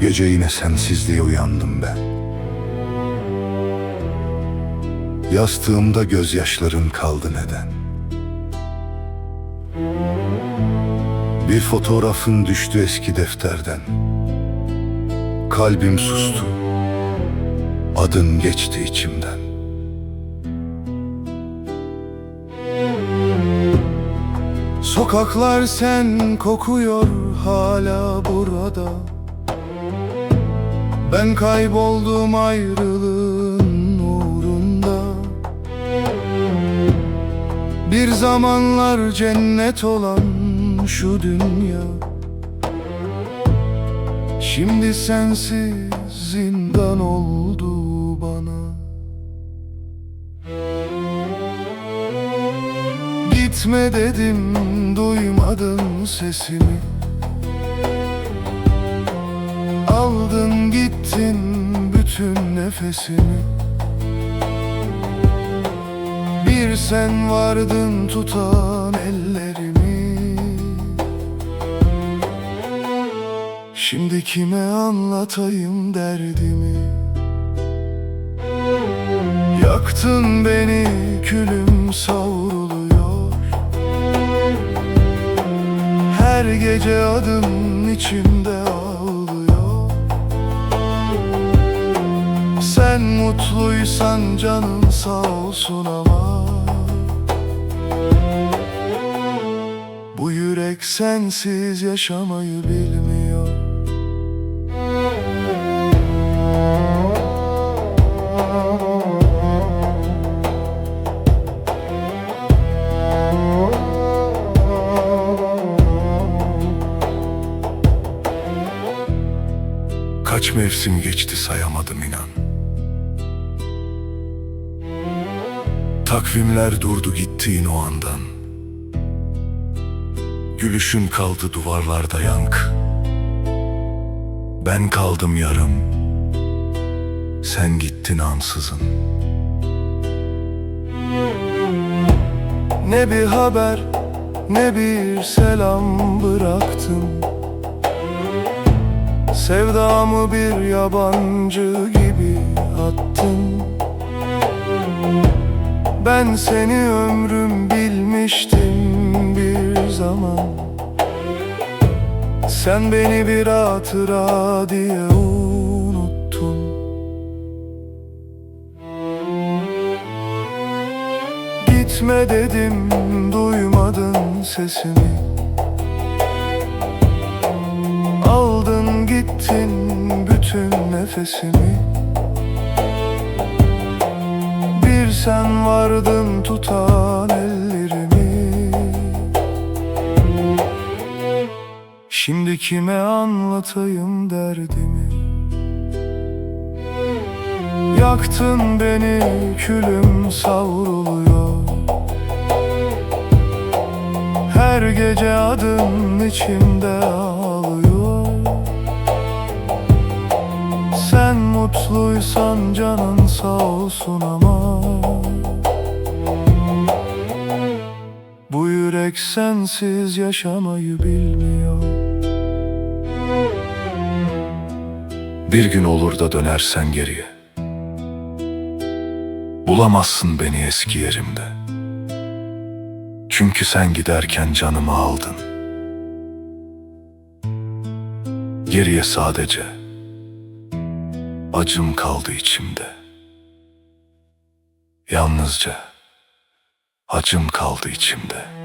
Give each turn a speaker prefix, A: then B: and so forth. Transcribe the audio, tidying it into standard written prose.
A: gece yine sensizliğe uyandım ben. Yastığımda gözyaşların kaldı neden? Bir fotoğrafın düştü eski defterden. Kalbim sustu, adın geçti içimden. Sokaklar sen kokuyor hala burada. Ben kayboldum ayrılığın uğrunda. Bir zamanlar cennet olan şu dünya, şimdi sensiz zindan oldu bana. Gitme dedim, duymadın sesimi. Aldın gittin bütün nefesimi. Bir sen vardın tutan ellerimi. Şimdi kime anlatayım derdimi? Yaktın beni, külüm savruluyor. Her gece adın içimde ağlıyor. Sen mutluysan canın sağ olsun ama bu yürek sensiz yaşamayı bilmiyor. Kaç mevsim geçti sayamadım inan. Takvimler durdu gittiğin o andan. Gülüşün kaldı duvarlarda yankı. Ben kaldım yarım, sen gittin ansızın. Ne bir haber, ne bir selam bıraktın. Sevdamı bir yabancı gibi attın. Ben seni ömrüm bilmiştim bir zaman. Sen beni bir hatıra diye unuttun. Gitme dedim, duymadın sesimi. Aldın gittin bütün nefesimi. Bir sen vardın tutan ellerimi. Şimdi kime anlatayım derdimi? Yaktın beni, külüm savruluyor. Her gece adın içimde ağlıyor. Sen mutluysan canın sağ olsun ama bu yürek sensiz yaşamayı bilmiyor. Bir gün olur da dönersen geriye, bulamazsın beni eski yerimde. Çünkü sen giderken canımı aldın. Geriye sadece acım kaldı içimde. Yalnızca acım kaldı içimde.